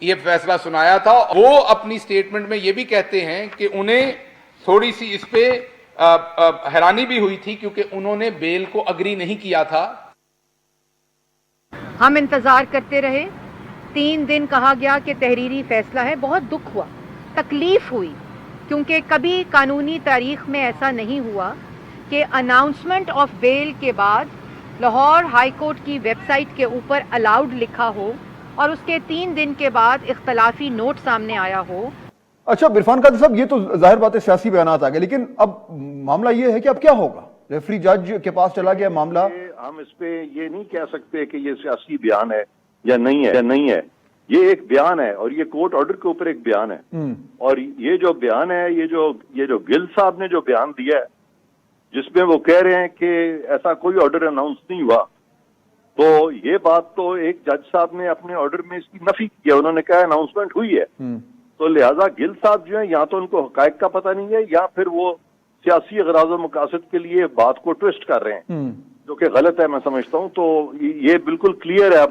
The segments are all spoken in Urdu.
یہ فیصلہ سنایا تھا. وہ اپنی سٹیٹمنٹ میں یہ بھی کہتے ہیں کہ انہیں تھوڑی سی اس پہ حیرانی بھی ہوئی تھی کیونکہ انہوں نے بیل کو اگری نہیں کیا تھا. ہم انتظار کرتے رہے, 3 دن کہا گیا کہ تحریری فیصلہ ہے. بہت دکھ ہوا, تکلیف ہوئی, کیونکہ کبھی قانونی تاریخ میں ایسا نہیں ہوا کہ اناؤنسمنٹ آف بیل کے بعد لاہور ہائی کورٹ کی ویب سائٹ کے اوپر الاؤڈ لکھا ہو اور اس کے 3 دن کے بعد اختلافی نوٹ سامنے آیا ہو. اچھا عرفان قادری صاحب, یہ تو ظاہر بات ہے سیاسی بیانات آ گئے, لیکن اب معاملہ یہ ہے کہ اب کیا ہوگا؟ ریفری جج کے پاس چلا گیا معاملہ. ہم اس پہ یہ نہیں کہہ سکتے کہ یہ سیاسی بیان ہے یا نہیں ہے. یہ ایک بیان ہے اور یہ کورٹ آرڈر کے اوپر ایک بیان ہے. اور یہ جو بیان ہے, یہ جو گل صاحب نے جو بیان دیا ہے جس میں وہ کہہ رہے ہیں کہ ایسا کوئی آرڈر اناؤنس نہیں ہوا, تو یہ بات تو ایک جج صاحب نے اپنے آرڈر میں اس کی نفی کی ہے. انہوں نے کہا اناؤنسمنٹ ہوئی ہے. تو لہٰذا گل صاحب جو ہیں یا تو ان کو حقائق کا پتہ نہیں ہے یا پھر وہ سیاسی اغراض و مقاصد کے لیے بات کو ٹویسٹ کر رہے ہیں, جو کہ غلط ہے میں سمجھتا ہوں. تو یہ بالکل کلیئر ہے.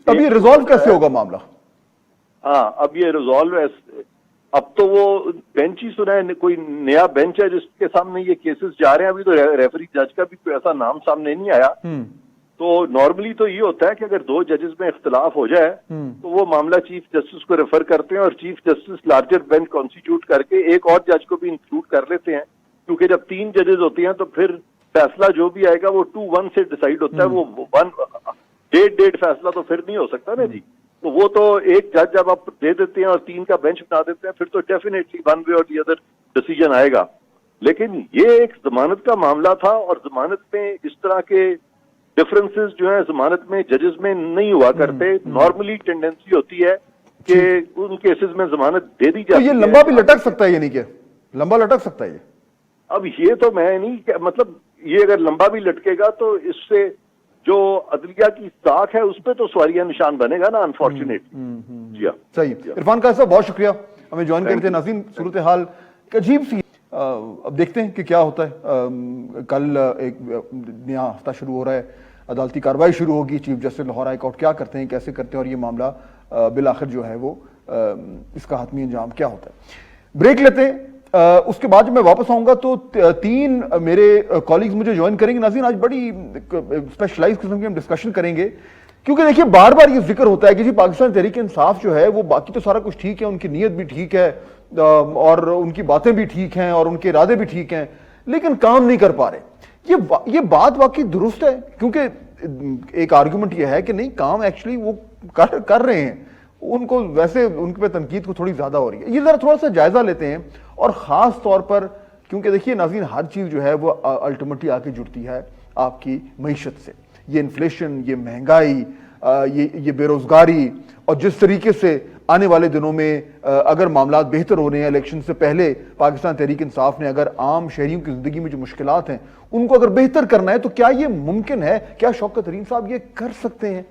اب یہ ریزالو کیسے ہوگا معاملہ؟ ہاں, اب یہ ریزالو اب تو وہ بینچ ہی سنا ہے, کوئی نیا بینچ ہے جس کے سامنے یہ کیسز جا رہے ہیں. ابھی تو ریفری جج کا بھی کوئی ایسا نام سامنے نہیں آیا. تو نارملی تو یہ ہوتا ہے کہ اگر 2 ججز میں اختلاف ہو جائے تو وہ معاملہ چیف جسٹس کو ریفر کرتے ہیں اور chief justice larger bench constituted کر کے ایک اور جج کو بھی انکلوڈ کر لیتے ہیں, کیونکہ جب 3 ججز ہوتے ہیں تو پھر فیصلہ جو بھی آئے گا وہ 2-1 سے ڈیسائیڈ ہوتا ہے. وہ 1 فیصلہ تو پھر نہیں ہو سکتا نا جی. تو وہ تو ایک جج جب آپ دے دیتے ہیں اور 3 کا بینچ بنا دیتے ہیں پھر تو ڈیفینیٹلی 1 وے اور دی ادر ڈیسیجن آئے گا. لیکن یہ ایک ضمانت کا معاملہ تھا اور ضمانت میں اس طرح کے ڈفرنسز جو ہیں ضمانت میں ججز میں نہیں ہوا کرتے. نارملی ٹینڈنسی ہوتی ہے کہ ان کیسز میں ضمانت دے دی جاتی ہے. یہ لمبا بھی لٹک سکتا ہے, یعنی کہ لمبا لٹک سکتا ہے یہ. اب یہ تو میں نہیں, مطلب یہ اگر لمبا بھی لٹکے گا تو اس سے جو عدلیہ کی ساکھ ہے اس پہ تو سوالیہ نشان بنے گا نا, انفارچونیٹلی. جی ہاں, صحیح. عرفان قادری صاحب بہت شکریہ ہمیں جوائن کرتے ہیں. ناظرین, صورتحال ایک عجیب سی, اب دیکھتے ہیں کہ کیا ہوتا ہے. کل ایک نیا ہفتہ شروع ہو رہا ہے, عدالتی کارروائی شروع ہوگی. Chief justice Lahore high court کیا کرتے ہیں, کیسے کرتے ہیں, اور یہ معاملہ بالآخر جو ہے وہ اس کا حتمی انجام کیا ہوتا ہے. بریک لیتے ہیں, اس کے بعد جب میں واپس آؤں گا تو 3 میرے کالیگز مجھے جوائن کریں گے. ناظرین, آج بڑی اسپیشلائز قسم کی ہم ڈسکشن کریں گے, کیونکہ دیکھیے بار بار یہ ذکر ہوتا ہے کہ جی پاکستان تحریک انصاف جو ہے وہ باقی تو سارا کچھ ٹھیک ہے, ان کی نیت بھی ٹھیک ہے اور ان کی باتیں بھی ٹھیک ہیں اور ان کے ارادے بھی ٹھیک ہیں, لیکن کام نہیں کر پا رہے. یہ بات واقعی درست ہے, کیونکہ ایک آرگومنٹ یہ ہے کہ نہیں, کام ایکچولی وہ کر رہے ہیں, ان کو ویسے ان پہ تنقید کو تھوڑی زیادہ ہو رہی ہے. یہ ذرا تھوڑا سا جائزہ لیتے ہیں, اور خاص طور پر کیونکہ دیکھیے ناظرین, ہر چیز جو ہے وہ الٹیمیٹلی آ کے جڑتی ہے آپ کی معیشت سے. یہ انفلیشن, یہ مہنگائی, یہ بے روزگاری, اور جس طریقے سے آنے والے دنوں میں اگر معاملات بہتر ہو رہے ہیں, الیکشن سے پہلے پاکستان تحریک انصاف نے اگر عام شہریوں کی زندگی میں جو مشکلات ہیں ان کو اگر بہتر کرنا ہے تو کیا یہ ممکن ہے؟ کیا شوکت ترین صاحب یہ کر سکتے ہیں؟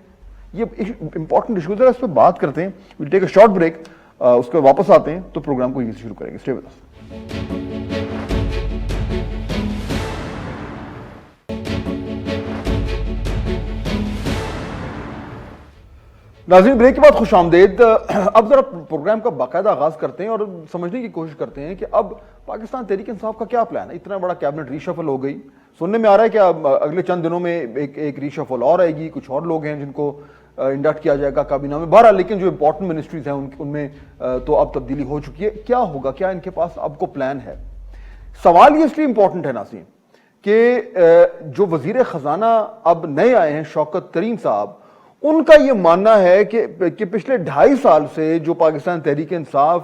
یہ امپورٹنٹ ایشوز ہے, اس پہ بات کرتے ہیں. We'll take a short break, اس کے واپس آتے ہیں تو پروگرام کو یہیں سے شروع کریں گے. Stay with us. ناظرین, بریک کے بعد خوش آمدید. اب ذرا پروگرام کا باقاعدہ آغاز کرتے ہیں اور سمجھنے کی کوشش کرتے ہیں کہ اب پاکستان تحریک انصاف کا کیا پلان ہے. اتنا بڑا کیبنٹ ری شفل ہو گئی, سننے میں آ رہا ہے کہ اگلے چند دنوں میں ایک ری شفل اور آئے گی, کچھ اور لوگ ہیں جن کو انڈکٹ کیا جائے گا کابینہ میں. بہرحال لیکن جو امپورٹنٹ منسٹریز ہیں ان میں تو اب تبدیلی ہو چکی ہے. کیا ہوگا, کیا ان کے پاس اب کو پلان ہے؟ سوال یہ اس لیے امپورٹنٹ ہے ناظرین کہ جو وزیر خزانہ اب نئے آئے ہیں شوکت ترین صاحب, ان کا یہ ماننا ہے کہ پچھلے 2.5 سال سے جو پاکستان تحریک انصاف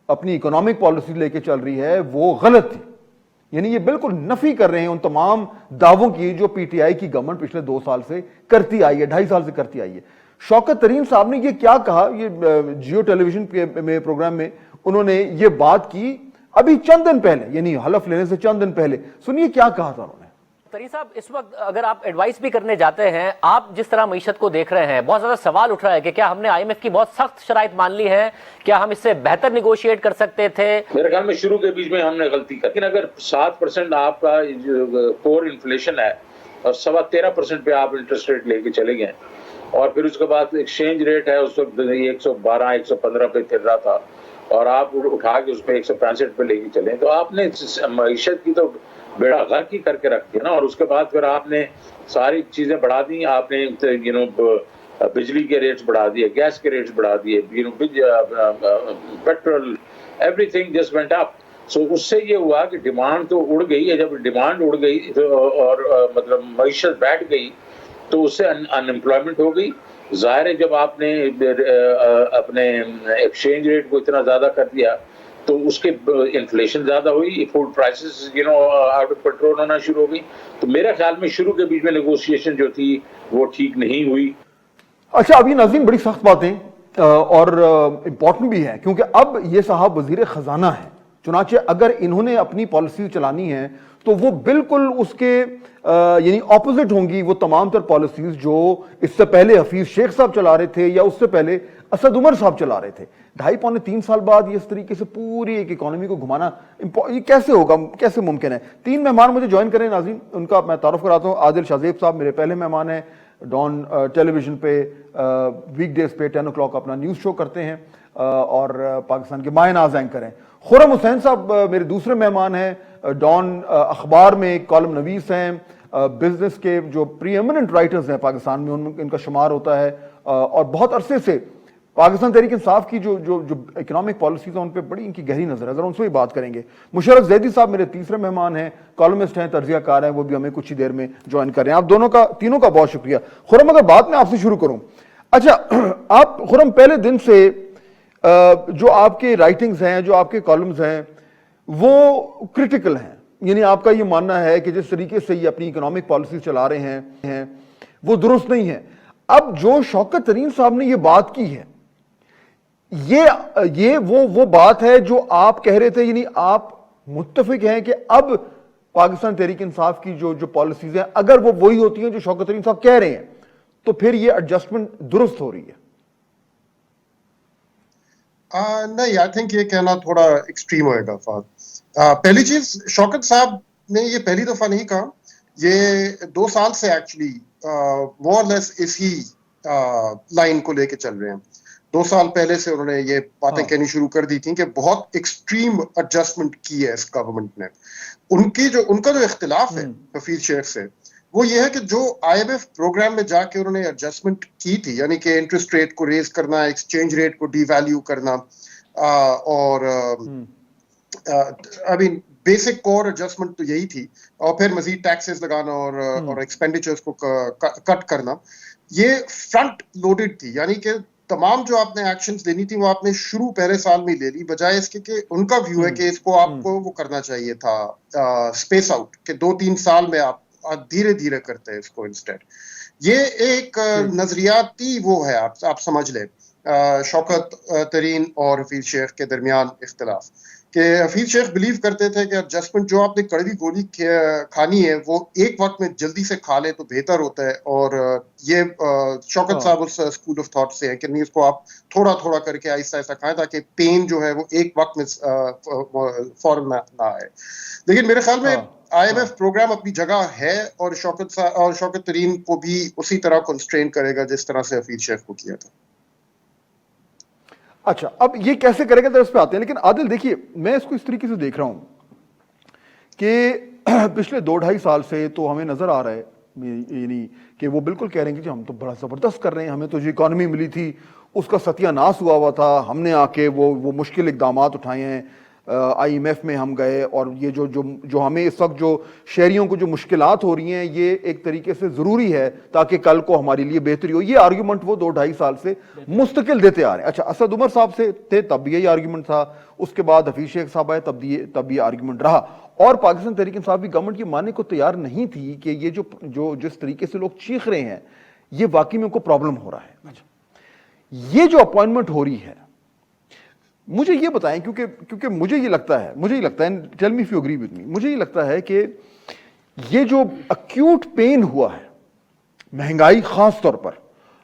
اپنی اکنامک پالیسی لے کے چل رہی ہے وہ غلط تھی. یعنی یہ بالکل نفی کر رہے ہیں ان تمام دعووں کی جو پی ٹی آئی کی گورنمنٹ پچھلے 2 سال سے کرتی آئی ہے, 2.5 سال سے کرتی آئی ہے. شوکت ترین صاحب نے یہ کیا کہا, یہ جیو ٹیلی ویژن میں پروگرام میں انہوں نے یہ بات کی ابھی چند دن پہلے, یعنی حلف لینے سے چند دن پہلے. سنیے کیا کہا تھا انہوں نے. ترین صاحب, اس وقت اگر آپ ایڈوائس بھی کرنے جاتے ہیں, آپ جس طرح معیشت کو دیکھ رہے ہیں, بہت زیادہ سوال اٹھ رہا ہے کہ کیا ہم نے آئی ایم ایف کی بہت سخت شرائط مان لی ہیں, کیا ہم اس سے بہتر نیگوشیٹ کر سکتے تھے؟ میرے خیال میں شروع کے بیچ میں ہم نے غلطی کی, لیکن اگر 7% آپ کا کور انفلیشن ہے اور 13.25% پہ آپ انٹرسٹ ریٹ لے کے چلے گئے, اور پھر اس کے بعد ایکسچینج ریٹ ہے اس وقت 112 115 پہ پھر رہا تھا اور آپ اٹھا کے اس پہ 165 پہ لے کے چلیں تو آپ نے معیشت کی تو بیڑا غرق ہی کر کے رکھ دیا نا. اور اس کے بعد پھر آپ نے ساری چیزیں بڑھا دی, آپ نے بجلی کے ریٹس بڑھا دیے, گیس کے ریٹس بڑھا دیے, petrol, everything just went up. So اس سے یہ ہوا کہ ڈیمانڈ تو اڑ گئی ہے, جب ڈیمانڈ اڑ گئی اور مطلب معیشت بیٹھ گئی تو اس سے ان امپلائمنٹ ہو گئی. ظاہر ہے جب آپ نے اپنے ایکسچینج ریٹ کو اتنا زیادہ کر دیا تو اس کے انفلیشن زیادہ ہوئی, food prices out of control ہونا شروع ہو گئی. تو میرے خیال میں شروع کے بیچ میں نیگوشیشن جو تھی وہ ٹھیک نہیں ہوئی. اچھا اب یہ ناظرین بڑی سخت باتیں اور امپورٹنٹ بھی ہے کیونکہ اب یہ صاحب وزیر خزانہ ہیں, چنانچہ اگر انہوں نے اپنی پالیسی چلانی ہے تو وہ بالکل اس کے یعنی اپوزٹ ہوں گی وہ تمام تر پالیسیز جو اس سے پہلے حفیظ شیخ صاحب چلا رہے تھے یا اس سے پہلے اسد عمر صاحب چلا رہے تھے. 2.5-3 سال بعد یہ اس طریقے سے پوری ایک اکانومی کو گھمانا یہ کیسے ہوگا, کیسے ممکن ہے؟ 3 مہمان مجھے جوائن کریں ناظرین, ان کا میں تعارف کراتا ہوں. عادل شاہ صاحب میرے پہلے مہمان ہیں, ڈان ٹیلی ویژن پہ ویک ڈیز پہ 10 o'clock اپنا نیوز شو کرتے ہیں اور پاکستان کے ماہ ناز اینکر ہیں. خرم حسین صاحب میرے دوسرے مہمان ہیں, ڈان اخبار میں کالم نویس ہیں, بزنس کے جو پری ایمننٹ رائٹرز ہیں پاکستان میں ان کا شمار ہوتا ہے اور بہت عرصے سے پاکستان تحریک انصاف کی جو اکنامک پالیسیز ہیں ان پہ بڑی ان کی گہری نظر ہے, ذرا ان سے بھی بات کریں گے. مشرف زیدی صاحب میرے تیسرے مہمان ہیں, کالمسٹ ہیں, تجزیہ کار ہیں, وہ بھی ہمیں کچھ ہی دیر میں جوائن کر رہے ہیں. آپ تینوں کا بہت شکریہ. خرم اگر بات میں آپ سے شروع کروں, اچھا آپ خرم پہلے دن سے جو آپ کے رائٹنگز ہیں, جو آپ کے کالمز ہیں وہ کرٹیکل ہیں, یعنی آپ کا یہ ماننا ہے کہ جس طریقے سے یہ اپنی اکنامک پالیسیز چلا رہے ہیں وہ درست نہیں ہے. اب جو شوکت ترین صاحب نے یہ بات کی ہے یہ وہ بات ہے جو آپ کہہ رہے تھے, یعنی آپ متفق ہیں کہ اب پاکستان تحریک انصاف کی جو پالیسیز ہیں اگر وہ وہی ہوتی ہیں جو شوکت ترین صاحب کہہ رہے ہیں تو پھر یہ ایڈجسٹمنٹ درست ہو رہی ہے؟ نہیں, آئی تھنک یہ کہنا تھوڑا ایکسٹریم ہوئے گا فہد. پہلی چیز, شوکت صاحب نے یہ پہلی دفعہ نہیں کہا, یہ 2 سال سے ایکچولی مور لیس اسی لائن کو لے کے چل رہے ہیں. 2 سال پہلے سے انہوں نے یہ باتیں کہنی شروع کر دی تھیں کہ بہت ایکسٹریم ایڈجسٹمنٹ کی ہے اس گورنمنٹ نے. ان کا جو اختلاف ہے حفیظ شیخ سے وہ یہ ہے کہ جو IMF پروگرام میں جا کے انہوں نے ایڈجسٹمنٹ کی تھی, یعنی کہ انٹرسٹ ریٹ کو ریز کرنا, ایکسچینج ریٹ کو ڈی ویلیو کرنا اور بیسک کور ایڈجسٹمنٹ تو یہی تھی, اور پھر مزید ٹیکسز لگانا اور ایکسپینڈیچرز کو کٹ کرنا, یہ فرنٹ لوڈڈ تھی. یعنی کہ تمام جو آپ نے ایکشنز لینی تھی وہ آپ نے شروع پہلے سال میں لے لی, بجائے اس کے کہ ان کا ویو ہے کہ اس کو آپ کو وہ کرنا چاہیے تھا اسپیس آؤٹ, کہ 2-3 سال میں آپ دھیرے دھیرے کرتے ہیں اس کو انسٹیڈ. یہ ایک نظریاتی وہ ہے, آپ سمجھ لیں شوکت ترین اور حفیظ شیخ کے درمیان اختلاف, کہ حفیظ شیخ بلیو کرتے تھے کہ ایڈجسٹمنٹ جو آپ نے کڑوی گولی کھانی ہے وہ ایک وقت میں جلدی سے کھا لے تو بہتر ہوتا ہے, اور یہ شوکت صاحب اس اسکول آف تھاٹ سے ہیں کہ نہیں, اس کو آپ تھوڑا تھوڑا کر کے آہستہ آہستہ کھائیں تاکہ پین جو ہے وہ ایک وقت میں فوراً نہ آئے. لیکن میرے خیال میں IMF پروگرام اپنی جگہ ہے اور شوکت ترین کو بھی اسی طرح کنسٹرین کرے گا جس طرح سے حفیظ شیخ کو کیا تھا. اچھا اب یہ کیسے کرے گا اس پہ آتے ہیں, لیکن عادل دیکھیے میں اس کو اس طریقے سے دیکھ رہا ہوں کہ پچھلے 2-2.5 سال سے تو ہمیں نظر آ رہا ہے یعنی کہ وہ بالکل کہہ رہے ہیں کہ ہم تو بڑا زبردست کر رہے ہیں, ہمیں تو جو اکانومی ملی تھی اس کا ستیہ ناش ہوا تھا, ہم نے آ کے وہ مشکل اقدامات اٹھائے ہیں, IMF میں ہم گئے, اور یہ جو ہمیں اس وقت جو شہریوں کو جو مشکلات ہو رہی ہیں یہ ایک طریقے سے ضروری ہے تاکہ کل کو ہمارے لیے بہتری ہو. یہ آرگیومنٹ وہ 2-2.5 سال سے مستقل دیتے آ رہے ہیں. اچھا اسد عمر صاحب سے تھے تب بھی یہی آرگیومنٹ تھا, اس کے بعد حفیظ شیخ صاحب آئے تب یہ آرگیومنٹ رہا, اور پاکستان تحریک انصاف بھی گورنمنٹ کی ماننے کو تیار نہیں تھی کہ یہ جو جس طریقے سے لوگ چیخ رہے ہیں یہ واقعی میں ان کو پرابلم ہو رہا ہے. یہ جو اپوائنٹمنٹ ہو رہی ہے مجھے یہ بتائیں, کیونکہ مجھے یہ لگتا ہے tell me if you agree with me, مجھے یہ لگتا ہے کہ یہ جو ایکیوٹ پین ہوا ہے, مہنگائی خاص طور پر,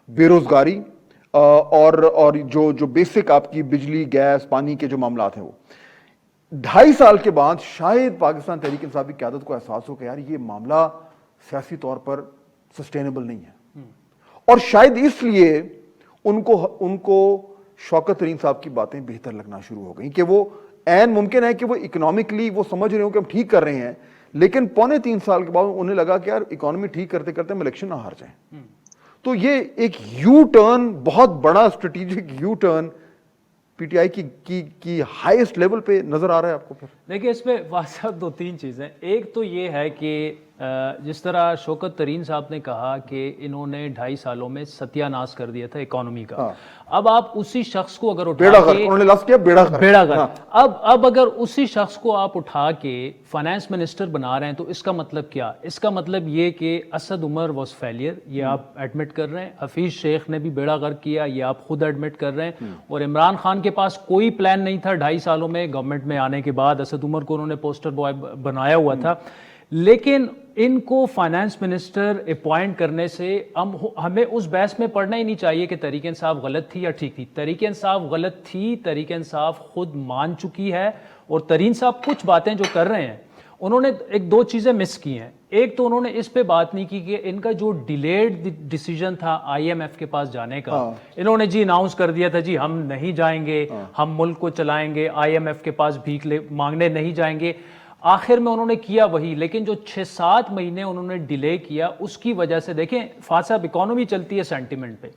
بے روزگاری اور جو بیسک آپ کی بجلی گیس پانی کے جو معاملات ہیں, وہ 2.5 سال کے بعد شاید پاکستان تحریک انصاف کی قیادت کو احساس ہو کہ یار یہ معاملہ سیاسی طور پر سسٹینیبل نہیں ہے, اور شاید اس لیے ان کو شوکت ترین صاحب کی باتیں بہتر لگنا شروع ہو گئیں کہ وہ عین ممکن ہے کہ وہ اکنامکلی وہ سمجھ رہے ہوں کہ ہم ٹھیک کر رہے ہیں، لیکن 3.25 سال کے بعد انہیں لگا کہ یار اکانومی ٹھیک کرتے کرتے ہم الیکشن نہ ہار جائیں. تو یہ ایک یو ٹرن، بہت بڑا strategic you turn P T I کی ہائیسٹ لیول پہ نظر آ رہا ہے آپ کو. پھر دیکھیے اس میں واضح 2-3 چیزیں. ایک تو یہ ہے کہ جس طرح شوکت ترین صاحب نے کہا کہ انہوں نے 2.5 سالوں میں ستیہ ناش کر دیا تھا اکانومی کا. اب آپ اسی شخص کو اگر اٹھا کے انہوں نے لفظ کیا بیڑا غرق. اب اگر اسی شخص کو آپ اٹھا کے فائنانس منسٹر بنا رہے ہیں تو اس کا مطلب کیا؟ اس کا مطلب یہ کہ اسد عمر واز فیلئر، یہ آپ ایڈمٹ کر رہے ہیں. حفیظ شیخ نے بھی بیڑا غرق کیا، یہ آپ خود ایڈمٹ کر رہے ہیں. اور عمران خان کے پاس کوئی پلان نہیں تھا 2.5 سالوں میں گورنمنٹ میں آنے کے بعد. اسد عمر کو انہوں نے پوسٹر بوائے بنایا ہوا تھا. لیکن ان کو فائنانس منسٹر اپوائنٹ کرنے سے ہمیں اس بحث میں پڑھنا ہی نہیں چاہیے کہ تحریک انصاف غلط تھی یا ٹھیک تھی. تحریک انصاف غلط تھی، تحریک انصاف خود مان چکی ہے. اور ترین صاحب کچھ باتیں جو کر رہے ہیں انہوں نے 1-2 چیزیں مس کی ہیں. ایک تو انہوں نے اس پہ بات نہیں کی کہ ان کا جو ڈیلیڈ ڈیسیجن تھا IMF کے پاس جانے کا، انہوں نے جی اناؤنس کر دیا تھا جی ہم نہیں جائیں گے، ہم ملک کو چلائیں گے، IMF کے پاس بھیک مانگنے نہیں جائیں گے. آخر میں انہوں نے کیا وہی، لیکن جو 6-7 مہینے انہوں نے ڈیلے کیا اس کی وجہ سے دیکھیں فاضل صاحب اکانومی چلتی ہے سینٹیمنٹ پہ،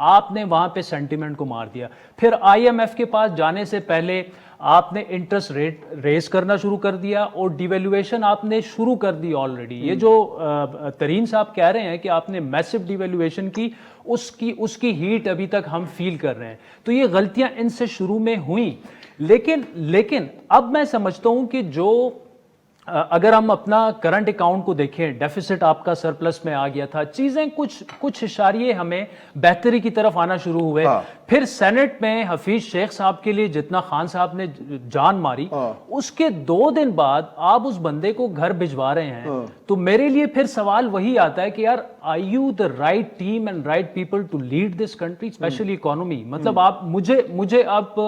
آپ نے وہاں پہ سینٹیمنٹ کو مار دیا. پھر IMF کے پاس جانے سے پہلے آپ نے انٹرسٹ ریٹ ریز کرنا شروع کر دیا اور ڈیویلویشن آپ نے شروع کر دی آلریڈی. یہ جو ترین صاحب کہہ رہے ہیں کہ آپ نے میسو ڈیویلویشن کی، اس کی ہیٹ ابھی تک ہم فیل کر رہے ہیں. تو یہ غلطیاں ان سے شروع میں ہوئیں. لیکن اب میں سمجھتا ہوں کہ جو اگر ہم اپنا کرنٹ اکاؤنٹ کو دیکھیں، ڈیفیسٹ آپ کا سرپلس میں آ گیا تھا، چیزیں کچھ اشاریے ہمیں بہتری کی طرف آنا شروع ہوئے. پھر سینٹ میں حفیظ شیخ صاحب کے لیے جتنا خان صاحب نے جان ماری، اس کے 2 دن بعد آپ اس بندے کو گھر بھجوا رہے ہیں. تو میرے لیے پھر سوال وہی آتا ہے کہ یار are you the right team and right people to lead this country, especially economy. مطلب آپ مجھے اب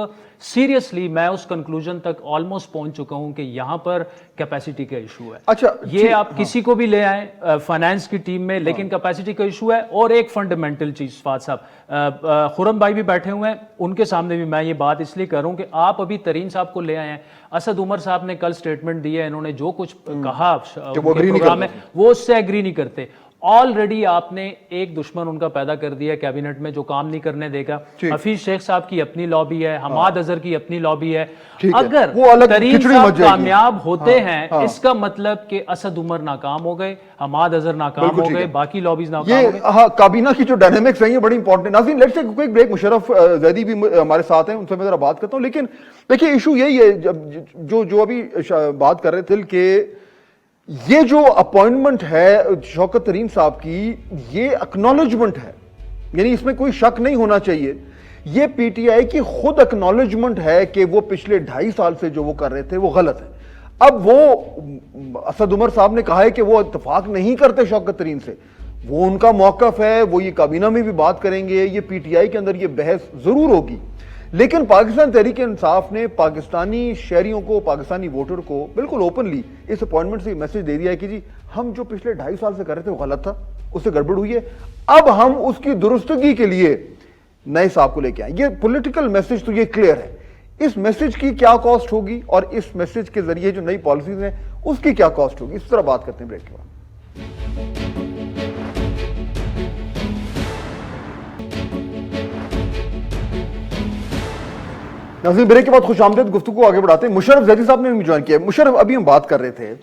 سیریسلی میں اس کنکلوژن تک آلموسٹ پہنچ چکا ہوں کہ یہاں پر کیپیسٹی کا ایشو ہے. اچھا یہ آپ کسی کو بھی لے آئیں فائنانس کی ٹیم میں، لیکن کیپیسٹی کا ایشو ہے. اور ایک فنڈامنٹل چیز فاضل صاحب، خرم بھائی بھی بیٹھے ہوئے ہیں، ان کے سامنے بھی میں یہ بات اس لیے کر رہا ہوں کہ آپ ابھی ترین صاحب کو لے آئے ہیں. اسد عمر صاحب نے کل سٹیٹمنٹ دی ہے، انہوں نے جو کچھ کہا پروگرام میں وہ اس سے ایگری نہیں کرتے. آلریڈی آپ نے ایک دشمن ان کا پیدا کر دیا کیبنٹ میں جو کام نہیں کرنے دے گا. حفیظ شیخ صاحب کی اپنی لابی ہے، حماد اظہر کی اپنی لابی ہے. اگر ترین صاحب کامیاب ہوتے ہیں اس کا مطلب کہ اسد عمر ناکام ہو گئے، حماد اظہر ناکام ہو گئے، باقی لابیز ناکام ہو گئے. یہ کابینہ کی جو ڈائنامکس ہیں یہ بڑی امپورٹنٹ. ناظرین let's take quick break. Musharraf Zaidi بھی ہمارے ساتھ ہیں، ان سے میں ذرا بات کرتا ہوں. لیکن دیکھیے ایشو یہی ہے جو ابھی بات کر رہے تھے کہ یہ جو اپوائنٹمنٹ ہے شوکت ترین صاحب کی، یہ اکنالجمنٹ ہے، یعنی اس میں کوئی شک نہیں ہونا چاہیے. یہ پی ٹی آئی کی خود اکنالجمنٹ ہے کہ وہ پچھلے 2.5 سال سے جو وہ کر رہے تھے وہ غلط ہے. اب وہ اسد عمر صاحب نے کہا ہے کہ وہ اتفاق نہیں کرتے شوکت ترین سے، وہ ان کا موقف ہے، وہ یہ کابینہ میں بھی بات کریں گے، یہ پی ٹی آئی کے اندر یہ بحث ضرور ہوگی. لیکن پاکستان تحریک انصاف نے پاکستانی شہریوں کو، پاکستانی ووٹر کو بالکل اوپنلی اس اپوائنٹمنٹ سے میسج دے دیا ہے کہ جی ہم جو پچھلے 2.5 سال سے کر رہے تھے وہ غلط تھا، اس سے گڑبڑ ہوئی ہے، اب ہم اس کی درستگی کے لیے نئے صاحب کو لے کے آئیں. یہ پولیٹیکل میسج تو یہ کلیئر ہے. اس میسج کی کیا کاسٹ ہوگی اور اس میسج کے ذریعے جو نئی پالیسیز ہیں اس کی کیا کاسٹ ہوگی، اس طرح بات کرتے ہیں بریک کے بعد. ناظرین بریک کے بعد خوش آمدید گفتگو کو آگے بڑھاتے ہیں. مشرف زیدی صاحب نے بھی جوائن کیا ہے. مشرف ابھی ہم بات کر رہے تھے،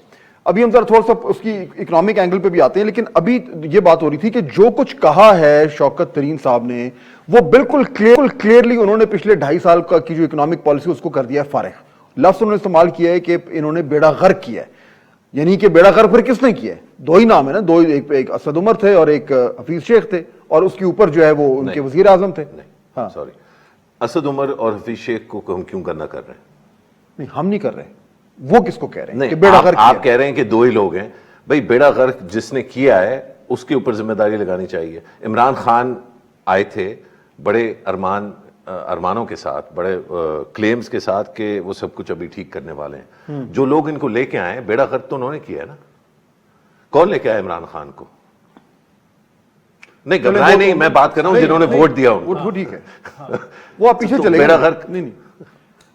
ابھی ہم ذرا تھوڑا سا اس کی اکنامک اینگل پہ بھی آتے ہیں، لیکن ابھی یہ بات ہو رہی تھی کہ جو کچھ کہا ہے شوکت ترین صاحب نے وہ بالکل کلیئرلی انہوں نے پچھلے 2.5 سال کی جو اکنامک پالیسی اس کو کر دیا ہے فارغ. لفظ انہوں نے استعمال کیا ہے کہ انہوں نے بیڑا غرق کیا ہے. یعنی کہ بیڑا غرق پھر کس نے کیا ہے؟ 2 ہی نام ہے نا، ایک اسد عمر تھے اور ایک حفیظ شیخ تھے، اور اس کے اوپر جو ہے وہ ان کے وزیر اعظم تھے. ہاں سوری، اسد عمر اور حفیظ شیخ کو ہم کیوں کرنا کر رہے ہیں؟ نہیں ہم نہیں کر رہے، وہ کس کو کہہ رہے ہیں نہیں کہ بیڑا غرق کیا؟ آپ کہہ رہے ہیں کہ 2 ہی لوگ ہیں. بھائی بیڑا غرق جس نے کیا ہے اس کے اوپر ذمہ داری لگانی چاہیے. عمران خان آئے تھے بڑے ارمانوں کے ساتھ، بڑے کلیمز کے ساتھ کہ وہ سب کچھ ابھی ٹھیک کرنے والے ہیں. جو لوگ ان کو لے کے آئے بیڑا غرق تو انہوں نے کیا ہے نا. کون لے کے آئے عمران خان کو؟ نہیں گھبرائے نہیں, میں بات کر رہا ہوں جنہوں نے ووٹ دیا ان وہ ٹھیک ہے, وہ آپ پیچھے چلے بیڑا گئے. غرق. نہیں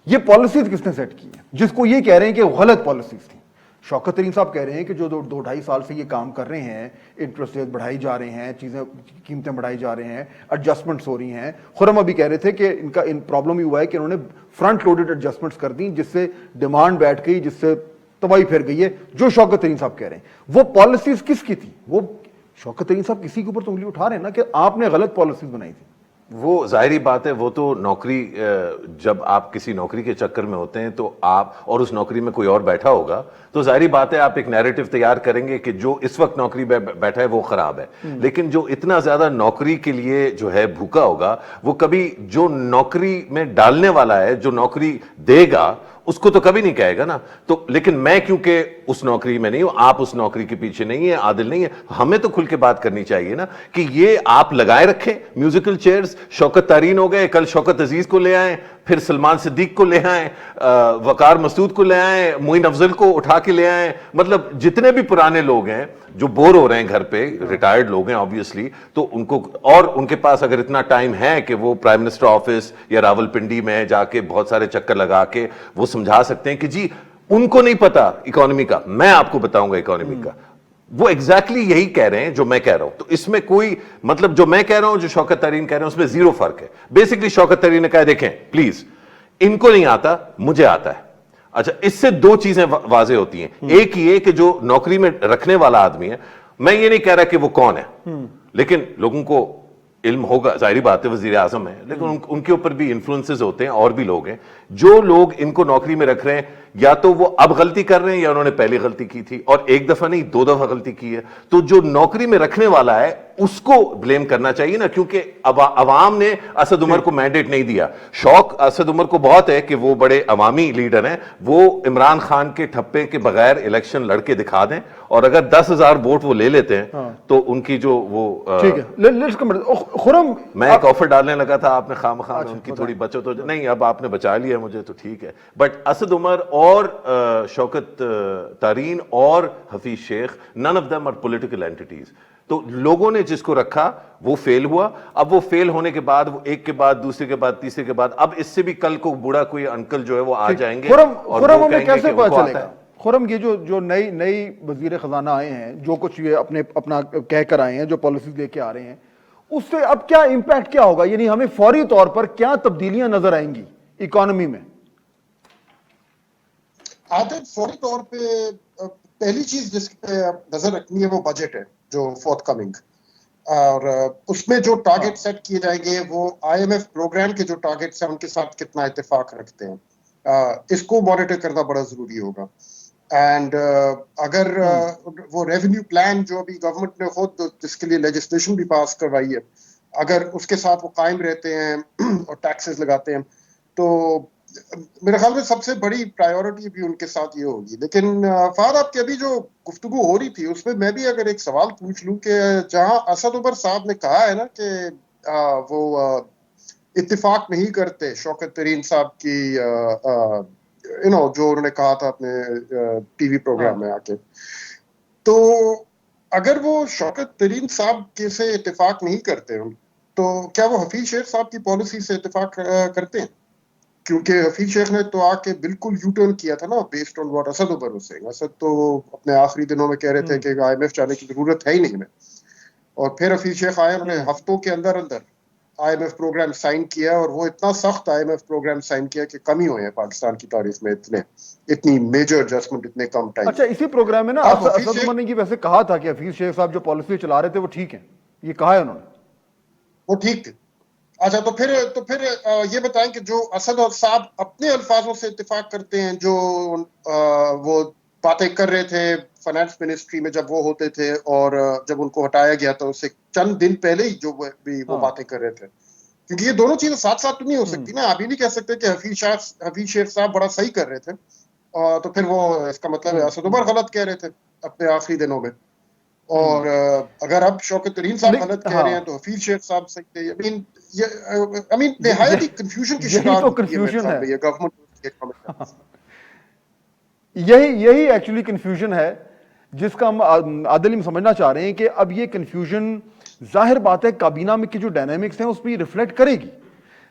یہ پالیسیز کس نے سیٹ کی ہیں جس کو یہ کہہ رہے ہیں کہ غلط پالیسیز تھیں؟ شوکت ترین صاحب کہہ رہے ہیں کہ جو 2-2.5 سال سے یہ کام کر رہے ہیں, انٹرسٹ ریٹ بڑھائی جا رہے ہیں, چیزیں قیمتیں بڑھائی جا رہے ہیں, ایڈجسٹمنٹس ہو رہی ہیں. خرم ابھی کہہ رہے تھے کہ ان کا پرابلم یہ ہوا ہے کہ انہوں نے فرنٹ لوڈڈ ایڈجسٹمنٹس کر دیں جس سے ڈیمانڈ بیٹھ گئی, جس سے تباہی پھیر گئی ہے. جو شوکت ترین صاحب کہہ رہے ہیں وہ پالیسیز کس کی تھی؟ وہ شوکت ترین صاحب کسی کے اوپر تو انگلی اٹھا رہے ہیں نا کہ آپ نے غلط پالیسیز بنائی تھی. وہ ظاہری بات ہے, وہ تو نوکری, جب آپ کسی نوکری کے چکر میں ہوتے ہیں تو آپ, اور اس نوکری میں کوئی اور بیٹھا ہوگا, تو ظاہری بات ہے آپ ایک نیریٹو تیار کریں گے کہ جو اس وقت نوکری بیٹھا ہے وہ خراب ہے. لیکن جو اتنا زیادہ نوکری کے لیے جو ہے بھوکا ہوگا, وہ کبھی جو نوکری میں ڈالنے والا ہے, جو نوکری دے گا, اس کو تو کبھی نہیں کہے گا نا. تو لیکن میں کیونکہ اس نوکری میں نہیں ہوں, آپ اس نوکری کے پیچھے نہیں ہیں, عادل نہیں ہے, ہمیں تو کھل کے بات کرنی چاہیے نا کہ یہ آپ لگائے رکھیں میوزیکل چیئرز. شوکت تارین ہو گئے, کل شوکت عزیز کو لے آئیں, پھر سلمان صدیق کو لے آئیں, وقار مسعود کو لے آئیں, معین افضل کو اٹھا کے لے آئیں. مطلب جتنے بھی پرانے لوگ ہیں جو بور ہو رہے ہیں گھر پہ, ریٹائرڈ لوگ ہیں آبویسلی, تو ان کو, اور ان کے پاس اگر اتنا ٹائم ہے کہ وہ پرائم منسٹر آفس یا راول پنڈی میں جا کے بہت سارے چکر لگا کے وہ سمجھا سکتے ہیں کہ جی ان کو نہیں پتا اکانومی کا, میں آپ کو بتاؤں گا اکانومی کا. وہ ایگزیکٹلی یہی کہہ رہے ہیں جو میں کہہ رہا ہوں. تو اس میں کوئی مطلب, جو میں کہہ رہا ہوں, جو شوکت ترین کہہ رہے ہیں, اس میں زیرو فرق ہے. بیسکلی شوکت ترین نے کہا دیکھیں پلیز, ان کو نہیں آتا, مجھے آتا ہے. اچھا, اس سے دو چیزیں واضح ہوتی ہیں. ایک یہ کہ جو نوکری میں رکھنے والا آدمی ہے, میں یہ نہیں کہہ رہا کہ وہ کون ہے, لیکن لوگوں کو علم ہوگا, ظاہری بات ہے وزیر اعظم ہے, لیکن ان کے اوپر بھی انفلوئنسز ہوتے ہیں, اور بھی لوگ ہیں. جو لوگ ان کو نوکری میں رکھ رہے ہیں, یا تو وہ اب غلطی کر رہے ہیں یا انہوں نے پہلے غلطی کی تھی, اور ایک دفعہ نہیں 2 دفعہ غلطی کی ہے. تو جو نوکری میں رکھنے والا ہے اس کو بلیم کرنا چاہیے نا, کیونکہ عوام نے اسد عمر کو مینڈیٹ نہیں دیا. شوق اسد عمر کو بہت ہے کہ وہ بڑے عوامی لیڈر ہیں, وہ عمران خان کے ٹھپے کے بغیر الیکشن لڑ کے دکھا دیں, اور اگر 10,000 ووٹ وہ لے لیتے ہیں تو ان کی جو وہ ٹھیک ہے. خرم, میں ایک آفر ڈالنے لگا تھا, آپ نے خواہ ان کی تھوڑی بچت ہو جائے. نہیں, اب آپ نے بچا لیا مجھے تو ٹھیک ہے. بٹ اسد عمر اور شوکت تارین اور حفیظ شیخ, none of them are political entities. تو لوگوں نے جس کو رکھا وہ فیل ہوا. اب وہ فیل ہونے کے بعد وہ ایک کے بعد دوسرے کے بعد تیسرے کے بعد, اب اس سے بھی کل کو بوڑھا کوئی انکل جو ہے وہ آ جائیں گے. خرم ہمیں کیسے پتا چلے گا؟ خرم یہ جو نئی وزیر خزانہ آئے ہیں, جو کچھ یہ اپنا کہہ کر آئے ہیں, جو پالیسیز لے کے آ رہے ہیں, اس سے اب کیا امپیکٹ کیا ہوگا؟ یعنی ہمیں فوری طور پر کیا تبدیلیاں نظر آئیں گی اکانومی میں؟ عادل, فوری طور پہ پہلی چیز جس پہ نظر رکھنی ہے وہ بجٹ ہے جو فورتھ کمنگ, اور اس میں جو ٹارگٹ سیٹ کیے جائیں گے وہ IMF پروگرام کے جو ٹارگٹس ہیں ان کے ساتھ کتنا اتفاق رکھتے ہیں, اس کو مانیٹر کرنا بڑا ضروری ہوگا. اینڈ اگر وہ ریونیو پلان جو ابھی گورنمنٹ نے خود جس کے لیے لیجسلیشن بھی پاس کروائی ہے, اگر اس کے ساتھ وہ قائم رہتے ہیں اور ٹیکسز لگاتے ہیں, تو میرے خیال میں سب سے بڑی پرائیورٹی بھی ان کے ساتھ یہ ہوگی. لیکن فہد, آپ کی ابھی جو گفتگو ہو رہی تھی اس میں میں بھی اگر ایک سوال پوچھ لوں کہ جہاں اسد عمر صاحب نے کہا ہے نا کہ وہ اتفاق نہیں کرتے شوکت ترین صاحب کی جو انہوں نے کہا تھا اپنے ٹی وی پروگرام میں آ کے, تو اگر وہ شوکت ترین صاحب کے سے اتفاق نہیں کرتے تو کیا وہ حفیظ شیخ صاحب کی پالیسی سے اتفاق کرتے ہیں؟ کیونکہ حفیظ شیخ نے تو آ کے بالکل یو ٹرن کیا تھا نا based on what Asad Umar was saying. Asad تو اپنے آخری دنوں میں کہہ رہے تھے کہ IMF جانے کی ضرورت ہے ہی نہیں ہمیں, اور پھر حفیظ شیخ آئے, انہوں نے ہفتوں کے اندر IMF پروگرام سائن کیا, اور وہ اتنا سخت IMF پروگرام سائن کیا کہ کم ہی ہوئے ہیں پاکستان کی تاریخ میں اتنی میجر ایڈجسٹمنٹ اتنے کم ٹائم. اچھا, اسی پروگرام میں نا اسد عمر نے یہ ویسے کہا تھا کہ حفیظ شیخ صاحب جو پالیسی چلا رہے تھے وہ ٹھیک ہیں, یہ کہا ہے انہوں نے, وہ ٹھیک تھے. اچھا, تو پھر یہ بتائیں کہ جو اسد صاحب اپنے الفاظوں سے اتفاق کرتے ہیں, جو وہ باتیں کر رہے تھے فائنانس منسٹری میں جب وہ ہوتے تھے, اور جب ان کو ہٹایا گیا تھا اس سے چند دن پہلے ہی جو بھی وہ باتیں کر رہے تھے, کیونکہ یہ دونوں چیزیں ساتھ ساتھ تو نہیں ہو سکتی نا. آپ یہ نہیں کہہ سکتے کہ حفیظ شیخ صاحب بڑا صحیح کر رہے تھے, تو پھر وہ اس کا مطلب اسد عمر غلط کہہ رہے تھے اپنے آخری دنوں میں, اور اگر اب شوکت ترین صاحب غلط کہہ رہے ہیں تو حفیظ شیخ صاحب صحیح تھے. نہایت کنفیوژن کی شکار ہے گورنمنٹ. یہی ایکچولی کنفیوژن ہے جس کا ہم عادل سمجھنا چاہ رہے ہیں کہ اب یہ کنفیوژن ظاہر بات ہے کابینہ میں کی جو ڈائنامکس ہیں اس پہ ریفلیکٹ کرے گی.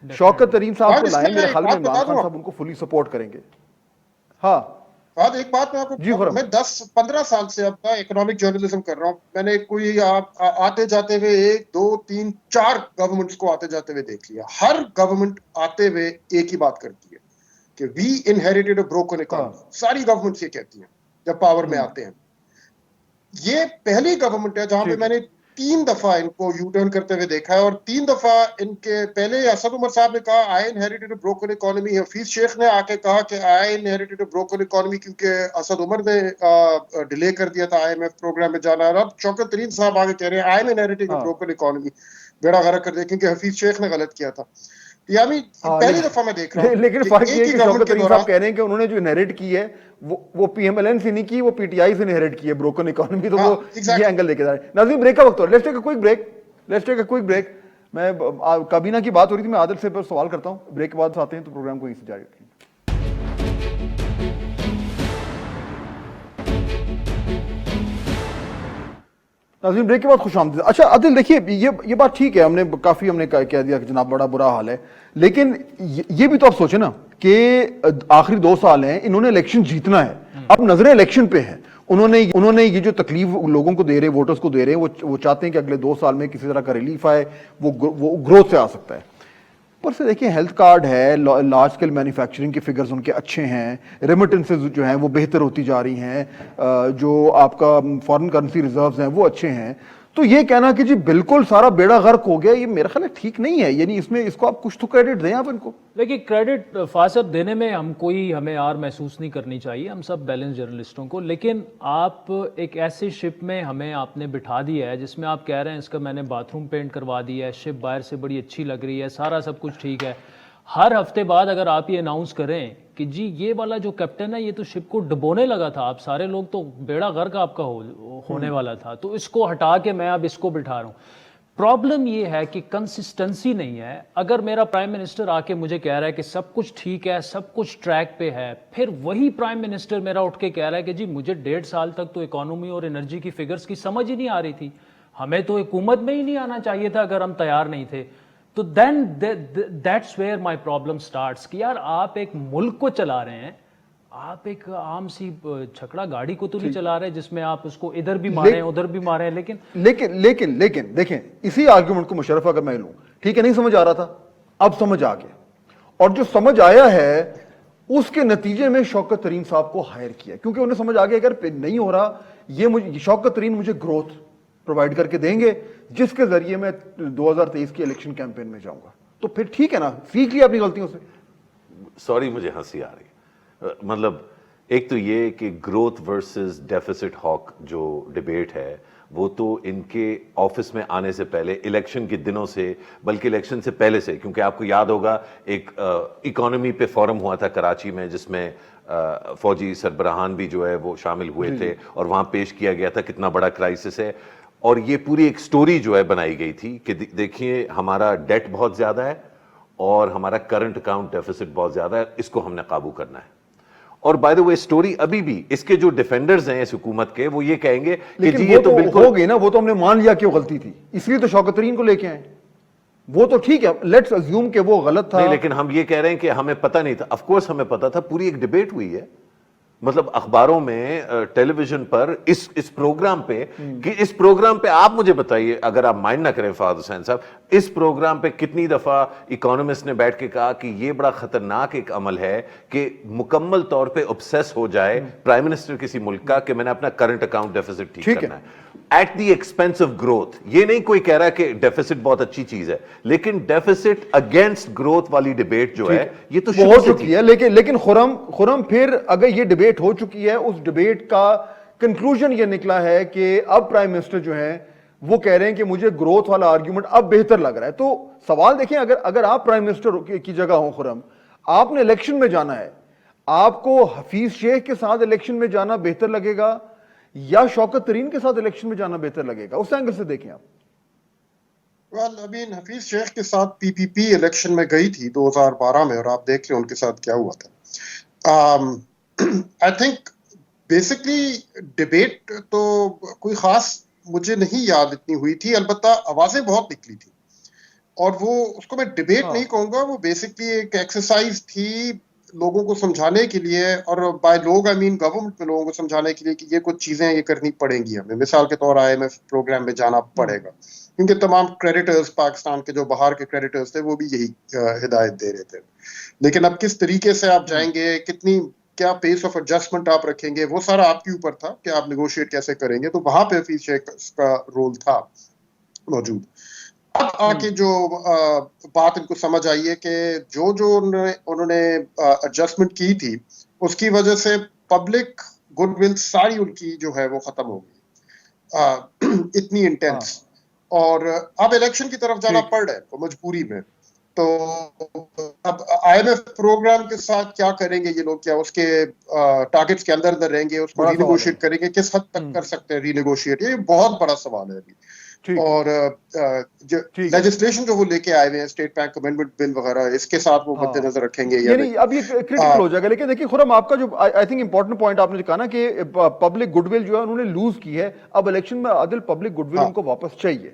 شوکت ترین صاحب کو لائیں, میرے خیال میں عمران خان صاحب ان کو فلی سپورٹ کریں گے. ہاں ایک بات میں آپ جی کو, میں 10-15 سال سے اب اکنامک جرنلزم کر رہا ہوں. میں نے کوئی آتے جاتے ہوئے 1, 2, 3, 4 گورنمنٹس کو آتے جاتے ہوئے دیکھ لیا. ہر گورنمنٹ آتے ہوئے ایک ہی بات کرتی ہے کہ وی انہیریٹڈ اے بروکن اکانومی. ساری گورنمنٹس یہ کہتی ہیں جب پاور میں آتے ہیں. یہ پہلی گورنمنٹ ہے جہاں پہ میں نے 3 دفعہ ان کو یو ٹرن کرتے ہوئے دیکھا ہے, اور 3 دفعہ ان کے پہلے اسد عمر صاحب نے کہا آئی انہیریٹڈ اے بروکن اکانومی. حفیظ شیخ نے آ کے کہا کہ آئی انہیریٹڈ اے بروکن اکانومی کیونکہ اسد عمر نے ڈیلے کر دیا تھا IMF پروگرام میں جانا. اور اب شوکت ترین صاحب آگے کہہ رہے ہیں آئی انہیریٹڈ اے بروکن اکانومی, بیڑا غرق کر دیا کیونکہ حفیظ شیخ نے غلط کیا تھا. یعنی پہلی دفعہ میں دیکھ رہا ہوں. لیکن فرق یہ ہے کہ شوکت ترین صاحب کہہ رہے ہیں کہ انہوں نے جو انہیریٹ کی ہے وہ PMLN سے نہیں کی, وہ PTI سے انہیریٹ کی ہے بروکن اکانومی. تو وہ یہ اینگل لے کے جا رہے ہیں. ناظرین بریک کا وقت ہو رہا ہے, let's take a quick break. میں کابینہ کی بات ہو رہی تھی, میں عادل سے سوال کرتا ہوں, بریک کے بعد آتے ہیں تو پروگرام کو یہیں سے جاری رکھیں. ناظرین بریک کے بعد خوش آمدید. اچھا عادل دیکھیے, یہ بات ٹھیک ہے, ہم نے کہہ دیا کہ جناب بڑا برا حال ہے, لیکن یہ بھی تو آپ سوچیں نا کہ آخری 2 سال ہیں, انہوں نے الیکشن جیتنا ہے, اب نظریں الیکشن پہ ہیں. انہوں نے یہ جو تکلیف لوگوں کو دے رہے ہیں, ووٹرز کو دے رہے ہیں, وہ چاہتے ہیں کہ اگلے 2 سال میں کسی طرح کا ریلیف آئے, وہ گروتھ سے آ سکتا ہے. پر سے دیکھیں ہیلتھ کارڈ ہے, لارج اسکیل مینوفیکچرنگ کے فگرز ان کے اچھے ہیں, ریمیٹنسز جو ہیں وہ بہتر ہوتی جا رہی ہیں, جو آپ کا فارن کرنسی ریزروز ہیں وہ اچھے ہیں. تو یہ کہنا کہ جی بالکل سارا بیڑا غرق ہو گیا, یہ میرا خیال ہے ٹھیک نہیں ہے. یعنی اس کو آپ کچھ تو کریڈٹ دیں آپ ان کو. دیکھیے کریڈٹ فاصب دینے میں ہمیں یار محسوس نہیں کرنی چاہیے, ہم سب بیلنس جرنلسٹوں کو. لیکن آپ ایک ایسی شپ میں ہمیں آپ نے بٹھا دیا ہے جس میں آپ کہہ رہے ہیں اس کا میں نے باتھ روم پینٹ کروا دیا ہے, شپ باہر سے بڑی اچھی لگ رہی ہے, سارا سب کچھ ٹھیک ہے. ہر ہفتے بعد اگر آپ یہ اناؤنس کریں کہ جی یہ والا جو کیپٹن ہے یہ تو شپ کو ڈبونے لگا تھا, آپ سارے لوگ تو بیڑا غرق آپ کا ہونے والا تھا, تو اس کو ہٹا کے میں اب اس کو بٹھا رہا ہوں. پرابلم یہ ہے کہ کنسسٹنسی نہیں ہے. اگر میرا پرائم منسٹر آ کے مجھے کہہ رہا ہے کہ سب کچھ ٹھیک ہے, سب کچھ ٹریک پہ ہے, پھر وہی پرائم منسٹر میرا اٹھ کے کہہ رہا ہے کہ جی مجھے 1.5 سال تک تو اکانومی اور انرجی کی فگرز کی سمجھ ہی نہیں آ رہی تھی, ہمیں تو حکومت میں ہی نہیں آنا چاہیے تھا اگر ہم تیار نہیں تھے. تو then that's where my problem starts کہ یار آپ ایک ملک کو چلا رہے ہیں, آپ ایک عام سی چھکڑا گاڑی کو تو نہیں چلا رہے جس میں آپ اس کو ادھر بھی ماریں ادھر بھی ماریں. لیکن دیکھیں اسی آرگیومنٹ کو مشرف اگر میں لوں, ٹھیک ہے نہیں سمجھ آ رہا تھا, اب سمجھ آ گیا, اور جو سمجھ آیا ہے اس کے نتیجے میں شوکت ترین صاحب کو ہائر کیا, کیونکہ انہیں سمجھ آ گیا اگر نہیں ہو رہا یہ شوکت ترین مجھے گروتھ پرووائڈ کر کے دیں گے جس کے ذریعے میں 2023 کی الیکشن کیمپین میں جاؤں گا. تو پھر ٹھیک ہے نا, سیکھ لیا اپنی غلطیوں سے. سوری مجھے ہنسی آ رہی ہے. مطلب ایک تو یہ کہ گروتھ ورسز ڈیفیسٹ ہاک جو ڈیبیٹ ہے وہ تو ان کے آفس میں آنے سے پہلے الیکشن کے دنوں سے, بلکہ الیکشن سے پہلے سے, کیونکہ آپ کو یاد ہوگا ایک اکانومی پہ فورم ہوا تھا کراچی میں جس میں فوجی سربراہان بھی جو ہے وہ شامل ہوئے تھے, اور وہاں پیش کیا گیا تھا کتنا بڑا کرائسس ہے, اور یہ پوری ایک سٹوری جو ہے بنائی گئی تھی کہ دیکھیے ہمارا ڈیٹ بہت زیادہ ہے اور ہمارا کرنٹ اکاؤنٹ ڈیفیسٹ بہت زیادہ ہے, اس کو ہم نے قابو کرنا ہے. اور بائی دا وے اسٹوری ابھی بھی اس کے جو ڈیفینڈرز ہیں اس حکومت کے وہ یہ کہیں گے کہ جی یہ تو بالکل ہو گئی نا, وہ تو ہم نے مان لیا کہ وہ غلطی تھی, اس لیے تو شوکت ترین کو لے کے آئے. وہ تو ٹھیک ہے, لیٹس اسیوم کہ وہ غلط تھا. نہیں, لیکن ہم یہ کہہ رہے ہیں کہ ہمیں پتہ نہیں تھا. آف کورس ہمیں پتہ تھا, پوری ایک ڈیبیٹ ہوئی ہے, مطلب اخباروں میں, ٹیلی ویژن پر, اس پروگرام پہ, کہ اس پروگرام پہ آپ مجھے بتائیے اگر آپ مائنڈ نہ کریں فہد حسین صاحب, اس پروگرام پہ کتنی دفعہ اکانومسٹ نے بیٹھ کے کہا کہ یہ بڑا خطرناک ایک عمل ہے کہ مکمل طور پہ obsess ہو جائے پرائم منسٹر کسی ملک کا کہ میں نے اپنا کرنٹ اکاؤنٹ ڈیفیسٹ ٹھیک کرنا ہے at the expense of growth. یہ نہیں کوئی کہہ رہا کہ ڈیفیسٹ بہت اچھی چیز ہے, لیکن ڈیفیسٹ اگینسٹ گروتھ والی ڈیبیٹ جو ہے یہ تو ہو چکی ہے. لیکن خرم پھر اگر یہ ڈیبیٹ ہو چکی ہے, اس ڈیبیٹ کا کنکلوژن یہ نکلا ہے کہ اب پرائم منسٹر جو ہیں وہ کہہ رہے ہیں کہ مجھے گروتھ والا آرگیومنٹ اب بہتر لگ رہا ہے. تو سوال دیکھیں, اگر آپ پرائم منسٹر کی جگہ ہوں خرم, آپ نے الیکشن میں جانا ہے, آپ کو حفیظ شیخ کے ساتھ الیکشن میں جانا بہتر لگے گا یا شوکت ترین کے ساتھ الیکشن میں جانا بہتر لگے گا؟ اس اینگل سے دیکھیں آپ. حفیظ شیخ کے ساتھ PPP الیکشن میں گئی تھی 2012 میں, اور آپ دیکھ لیں ان کے ساتھ کیا ہوا تھا. آئی تھنک بیسکلی ڈیبیٹ تو کوئی خاص مجھے نہیں یاد اتنی ہوئی تھی, البتہ آوازیں بہت نکلی تھی, اور وہ اس کو میں ڈبیٹ نہیں کہوں گا, وہ بیسکلی ایک ایکسرسائز تھی لوگوں کو سمجھانے کے لیے, اور بائی لوگ آئی مین گورنمنٹ میں لوگوں کو سمجھانے کے لیے کہ یہ کچھ چیزیں یہ کرنی پڑیں گی ہمیں. مثال کے طور IMF پروگرام میں جانا پڑے گا, کیونکہ تمام کریڈیٹرز پاکستان کے جو باہر کے کریڈیٹرز تھے وہ بھی یہی ہدایت دے رہے تھے. لیکن اب کس طریقے سے آپ جائیں گے, کتنی کیا پیس آف ایڈجسٹمنٹ آپ رکھیں گے, وہ سارا آپ کے اوپر تھا کہ آپ نیگوشیٹ کیسے کریں گے. تو وہاں پہ حفیظ شیخ کا رول تھا موجود. اب آ کے جو بات ان کو سمجھ آئی ہے کہ جو انہوں نے ایڈجسٹمنٹ کی تھی اس کی وجہ سے پبلک گڈ ول ساری ان کی جو ہے وہ ختم ہو گئی, اتنی انٹینس. اور اب الیکشن کی طرف جانا پڑ رہا ہے مجبوری میں. تو اب IMF پروگرام کے ساتھ کیا کریں گے یہ لوگ, کیا اس کے ٹارگٹس کے اندر رہیں گے, اس کو ری نیگوشیٹ کریں گے, کس حد تک کر سکتے ہیں ری نیگوشیٹ, یہ بہت بڑا سوال ہے ابھی. اور لیجسلیشن جو وہ لے کے آئے ہوئے ہیں اسٹیٹ بینک امینڈمنٹ بل وغیرہ, اس کے ساتھ وہ مد نظر رکھیں گے. یعنی اب یہ کریٹیکل ہو جائے گا. لیکن دیکھیے خرم, آپ کا جو آئی تھنک امپورٹنٹ پوائنٹ آپ نے کہا نا کہ پبلک گڈ ول جو ہے انہوں نے لوز کی ہے, اب الیکشن میں عادل پبلک گڈ ول ان کو واپس چاہیے.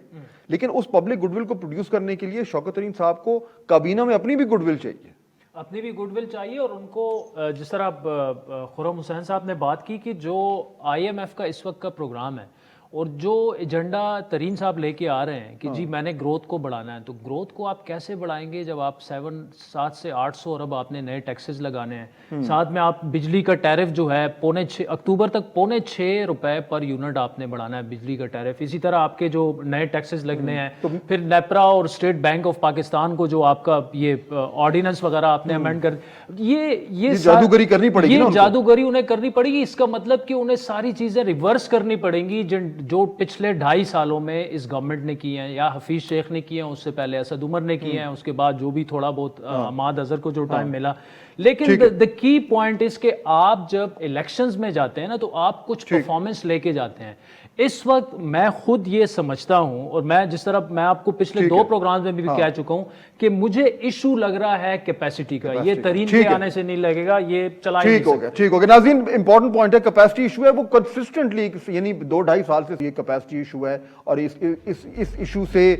لیکن اس پبلک گڈ ول کو پروڈیوس کرنے کے لیے شوکت ترین صاحب کو کابینہ میں اپنی بھی گڈ ول چاہیے, اپنی بھی گڈ ول چاہیے. اور ان کو جس طرح خرم حسین صاحب نے بات کی کہ جو IMF کا اس وقت کا پروگرام ہے اور جو ایجنڈا ترین صاحب لے کے آ رہے ہیں کہ جی میں نے گروتھ کو بڑھانا ہے, تو گروتھ کو آپ کیسے بڑھائیں گے جب آپ 700 سے 800 ارب آپ نے نئے ٹیکسز لگانے ہیں, ساتھ میں آپ بجلی کا ٹیرف جو ہے 6 اکتوبر تک 6.25 روپے پر یونٹ آپ نے بڑھانا ہے بجلی کا ٹیرف. اسی طرح آپ کے جو نئے ٹیکسز لگنے ہیں, پھر نیپرا اور اسٹیٹ بینک آف پاکستان کو جو آپ کا یہ آرڈیننس وغیرہ آپ نے امینڈ کر, یہ جادوگری کرنی پڑے گی, یہ جادوگری انہیں کرنی پڑے گی. اس کا مطلب کہ انہیں ساری چیزیں ریورس کرنی پڑیں گی جو پچھلے 2.5 سالوں میں اس گورنمنٹ نے کی ہیں, یا حفیظ شیخ نے کی ہیں, اس سے پہلے اسد عمر نے کی ہیں, اس کے بعد جو بھی تھوڑا بہت عماد اظہر کو جو ٹائم ملا. لیکن the key point is کہ آپ جب الیکشنز میں جاتے ہیں نا تو آپ کچھ پرفارمنس لے کے جاتے ہیں. اس وقت میں خود یہ سمجھتا ہوں, اور میں جس طرح میں آپ کو پچھلے 2 پروگرامز میں بھی کہہ چکا ہوں کہ مجھے ایشو لگ رہا ہے کیپیسٹی کا, یہ ترین کے آنے سے نہیں لگے گا, یہ چلائیں. ٹھیک ہو گیا ناظرین, امپورٹنٹ پوائنٹ ہے کیپیسٹی ایشو ہے, وہ کنسسٹنٹلی یعنی 2-2.5 سال سے یہ کیپیسٹی ایشو ہے, اور اس ایشو سے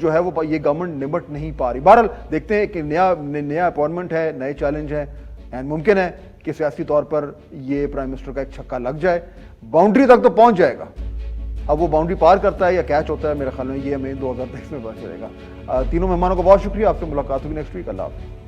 جو ہے وہ یہ گورنمنٹ نمٹ نہیں پا رہی. بہرحال دیکھتے ہیں کہ نیا اپوائنٹمنٹ ہے, نئے چیلنج ہیں, اینڈ ممکن ہے کہ سیاسی طور پر یہ پرائم منسٹر کا ایک چھکا لگ جائے, باؤنڈری تک تو پہنچ جائے گا. اب وہ باؤنڈری پار کرتا ہے یا کیچ ہوتا ہے, میرے خیال میں یہ ہمیں 2023 میں پتا چلے گا. تینوں مہمانوں کو بہت شکریہ, آپ سے ملاقات ہوگی نیکسٹ ویک. اللہ حافظ.